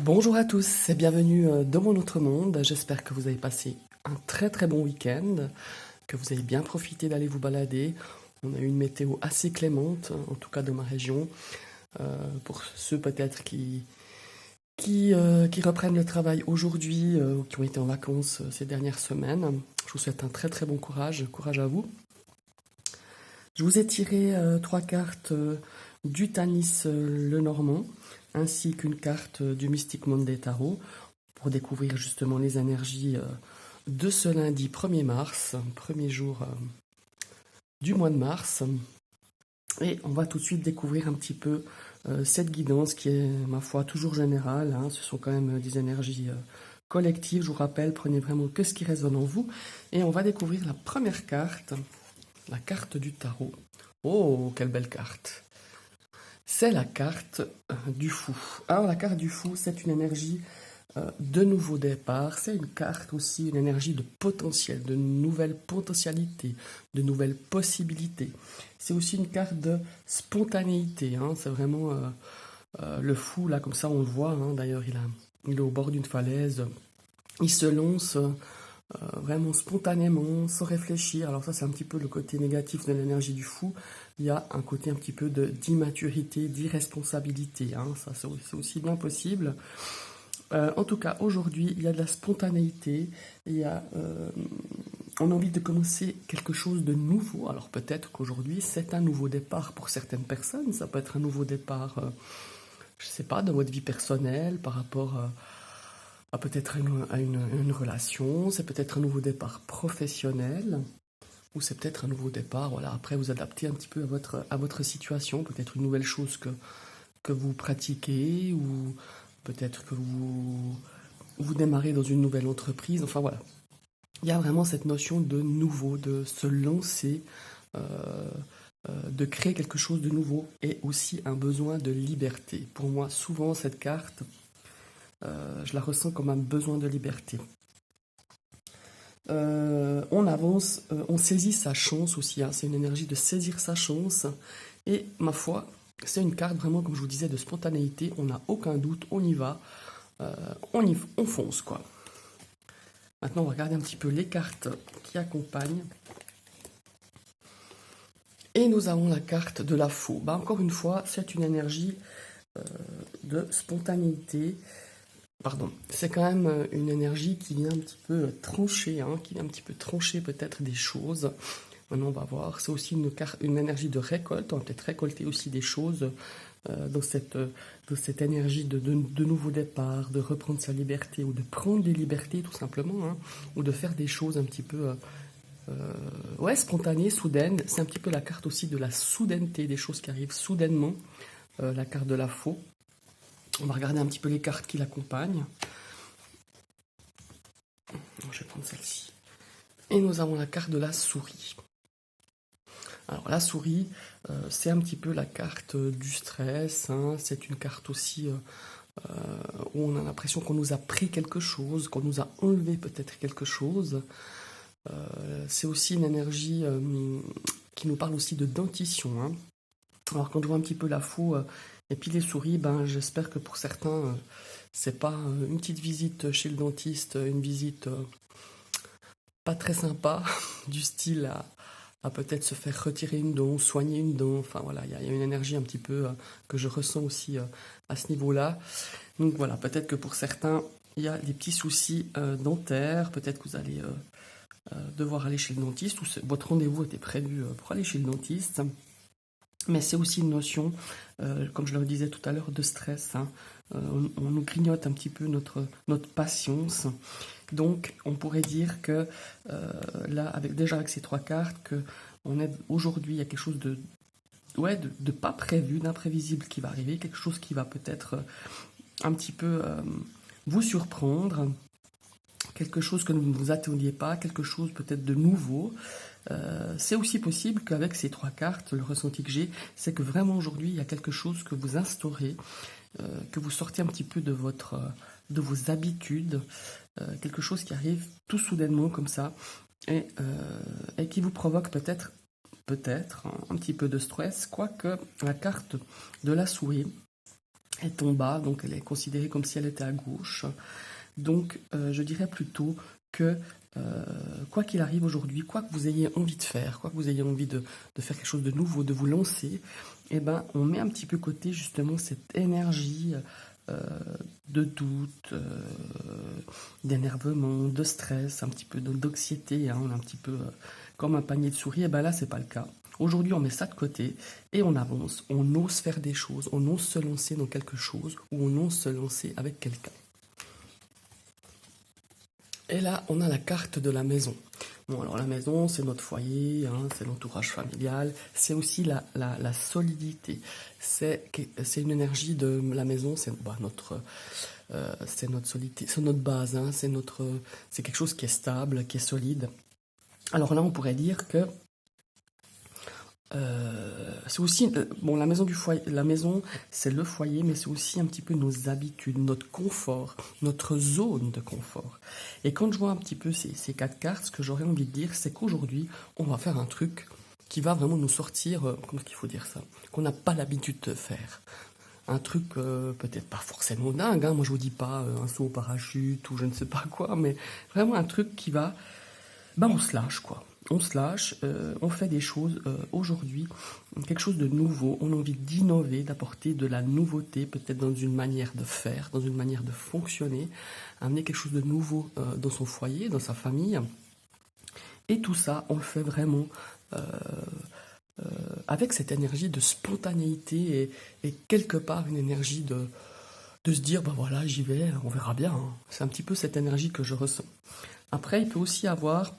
Bonjour à tous et bienvenue dans mon autre monde. J'espère que vous avez passé un très très bon week-end, que vous avez bien profité d'aller vous balader. On a eu une météo assez clémente, en tout cas dans ma région. Pour ceux peut-être qui reprennent le travail aujourd'hui ou qui ont été en vacances ces dernières semaines, je vous souhaite un très très bon courage. Courage à vous. Je vous ai tiré trois cartes du Tanis Lenormand, ainsi qu'une carte du Mystic Monday Tarot, pour découvrir justement les énergies de ce lundi 1er mars, premier jour du mois de mars. Et on va tout de suite découvrir un petit peu cette guidance qui est, ma foi, toujours générale, hein. Ce sont quand même des énergies collectives. Je vous rappelle, prenez vraiment que ce qui résonne en vous. Et on va découvrir la première carte, la carte du tarot. Oh, quelle belle carte! C'est la carte du fou. Alors la carte du fou, c'est une énergie de nouveau départ. C'est une carte aussi, une énergie de potentiel, de nouvelles potentialités, de nouvelles possibilités. C'est aussi une carte de spontanéité, hein. C'est vraiment le fou, là, comme ça, on le voit, hein. D'ailleurs, il est au bord d'une falaise. Il se lance vraiment spontanément, sans réfléchir. Alors ça, c'est un petit peu le côté négatif de l'énergie du fou. Il y a un côté un petit peu d'immaturité, d'irresponsabilité, hein. Ça, c'est aussi bien possible. En tout cas, aujourd'hui, il y a de la spontanéité, on a envie de commencer quelque chose de nouveau. Alors peut-être qu'aujourd'hui, c'est un nouveau départ pour certaines personnes. Ça peut être un nouveau départ, je ne sais pas, dans votre vie personnelle, par rapport à peut-être une relation. C'est peut-être un nouveau départ professionnel. Ou c'est peut-être un nouveau départ, voilà, après vous adaptez un petit peu à votre situation, peut-être une nouvelle chose que vous pratiquez, ou peut-être que vous démarrez dans une nouvelle entreprise, enfin voilà. Il y a vraiment cette notion de nouveau, de se lancer, de créer quelque chose de nouveau, et aussi un besoin de liberté. Pour moi, souvent, cette carte, je la ressens comme un besoin de liberté. On avance, on saisit sa chance aussi, hein. C'est une énergie de saisir sa chance. Et ma foi, c'est une carte vraiment, comme je vous disais, de spontanéité. On n'a aucun doute, on y va, on fonce quoi. Maintenant, on va regarder un petit peu les cartes qui accompagnent. Et nous avons la carte de la faux. Bah, encore une fois, c'est une énergie de spontanéité. Pardon, c'est quand même une énergie qui vient un petit peu trancher, hein, qui vient un petit peu trancher peut-être des choses. Maintenant, on va voir. C'est aussi une énergie de récolte. On va peut-être récolter aussi des choses dans cette énergie de nouveau départ, de reprendre sa liberté ou de prendre des libertés tout simplement, hein, ou de faire des choses un petit peu ouais, spontanées, soudaines. C'est un petit peu la carte aussi de la soudaineté, des choses qui arrivent soudainement, la carte de la faux. On va regarder un petit peu les cartes qui l'accompagnent. Je vais prendre celle-ci. Et nous avons la carte de la souris. Alors la souris, c'est un petit peu la carte du stress, hein. C'est une carte aussi où on a l'impression qu'on nous a pris quelque chose, qu'on nous a enlevé peut-être quelque chose. C'est aussi une énergie qui nous parle aussi de dentition, hein. Alors quand je vois un petit peu la faux et puis les souris, ben, j'espère que pour certains, c'est pas une petite visite chez le dentiste, une visite pas très sympa, du style à peut-être se faire retirer une dent, soigner une dent. Enfin voilà, il y a une énergie un petit peu que je ressens aussi à ce niveau-là. Donc voilà, peut-être que pour certains, il y a des petits soucis dentaires. Peut-être que vous allez devoir aller chez le dentiste ou votre rendez-vous était prévu pour aller chez le dentiste. Mais c'est aussi une notion, comme je le disais tout à l'heure, de stress, hein. On nous grignote un petit peu notre patience. Donc, on pourrait dire que là, déjà avec ces trois cartes, que on est aujourd'hui, il y a quelque chose ouais, de pas prévu, d'imprévisible qui va arriver, quelque chose qui va peut-être un petit peu vous surprendre, quelque chose que vous ne vous attendiez pas, quelque chose peut-être de nouveau. C'est aussi possible qu'avec ces trois cartes, le ressenti que j'ai, c'est que vraiment aujourd'hui, il y a quelque chose que vous instaurez, que vous sortez un petit peu de vos habitudes, quelque chose qui arrive tout soudainement comme ça, et qui vous provoque peut-être un petit peu de stress, quoique la carte de la souris, Elle tombe bas, donc elle est considérée comme si elle était à gauche. Donc je dirais plutôt que quoi qu'il arrive aujourd'hui, quoi que vous ayez envie de faire, quoi que vous ayez envie de faire quelque chose de nouveau, de vous lancer, eh ben, on met un petit peu côté justement cette énergie euh, de doute, d'énervement, de stress, un petit peu d'anxiété, hein, on est un petit peu comme un panier de souris. Et ben là, c'est pas le cas. Aujourd'hui, on met ça de côté et on avance, on ose faire des choses, on ose se lancer dans quelque chose ou on ose se lancer avec quelqu'un. Et là, on a la carte de la maison. Bon, alors la maison, c'est notre foyer, hein, c'est l'entourage familial, c'est aussi la solidité. C'est une énergie de la maison, c'est notre solidité, c'est notre base, hein, c'est quelque chose qui est stable, qui est solide. Alors là, on pourrait dire que c'est aussi, bon, la maison du foyer, la maison, c'est le foyer, mais c'est aussi un petit peu nos habitudes, notre confort, notre zone de confort. Et quand je vois un petit peu ces quatre cartes, ce que j'aurais envie de dire, c'est qu'aujourd'hui, on va faire un truc qui va vraiment nous sortir, comment est-ce qu'il faut dire ça, qu'on n'a pas l'habitude de faire. Un truc peut-être pas forcément dingue, hein, moi je vous dis pas un saut au parachute ou je ne sais pas quoi, mais vraiment un truc qui va, ben on se lâche quoi. On se lâche, on fait des choses aujourd'hui, quelque chose de nouveau, on a envie d'innover, d'apporter de la nouveauté, peut-être dans une manière de faire, dans une manière de fonctionner, amener quelque chose de nouveau dans son foyer, dans sa famille. Et tout ça, on le fait vraiment euh, avec cette énergie de spontanéité et quelque part une énergie de se dire, ben voilà, j'y vais, on verra bien, hein. C'est un petit peu cette énergie que je ressens. Après, il peut aussi y avoir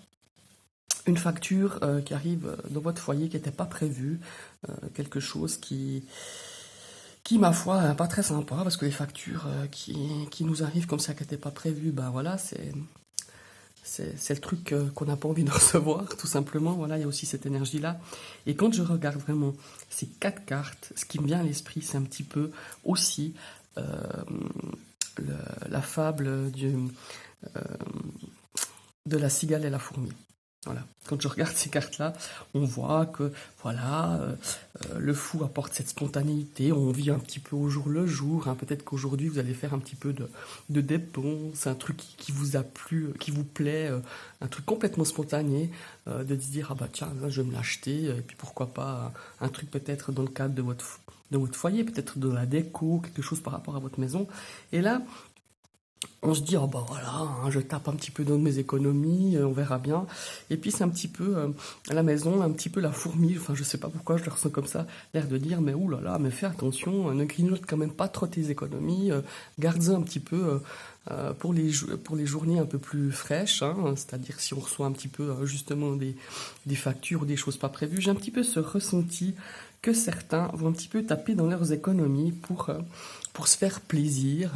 une facture qui arrive dans votre foyer qui n'était pas prévue, quelque chose qui, ma foi, n'est pas très sympa, parce que les factures qui nous arrivent comme ça qui n'étaient pas prévues, ben voilà, c'est le truc qu'on n'a pas envie de recevoir, tout simplement. Voilà, il y a aussi cette énergie-là. Et quand je regarde vraiment ces quatre cartes, ce qui me vient à l'esprit, c'est un petit peu aussi euh, la fable de la cigale et la fourmi. Voilà. Quand je regarde ces cartes-là, on voit que voilà, le fou apporte cette spontanéité, on vit un petit peu au jour le jour, hein. Peut-être qu'aujourd'hui vous allez faire un petit peu de dépenses, un truc qui vous a plu, qui vous plaît, un truc complètement spontané, de se dire ah bah tiens, là je vais me l'acheter, et puis pourquoi pas un truc peut-être dans le cadre de votre foyer, peut-être de la déco, quelque chose par rapport à votre maison. Et là, on se dit, oh bah voilà, hein, je tape un petit peu dans mes économies, on verra bien. Et puis c'est un petit peu à la maison, un petit peu la fourmi, enfin je sais pas pourquoi je le ressens comme ça, l'air de dire, mais oulala, mais fais attention, ne grignote quand même pas trop tes économies, garde-en un petit peu pour les journées un peu plus fraîches, hein, c'est-à-dire si on reçoit un petit peu justement des factures ou des choses pas prévues. J'ai un petit peu ce ressenti que certains vont un petit peu taper dans leurs économies pour se faire plaisir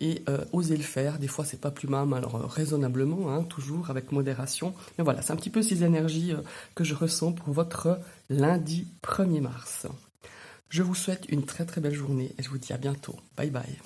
et oser le faire. Des fois, c'est pas plus mal, alors raisonnablement, hein, toujours avec modération. Mais voilà, c'est un petit peu ces énergies que je ressens pour votre lundi 1er mars. Je vous souhaite une très très belle journée et je vous dis à bientôt. Bye bye.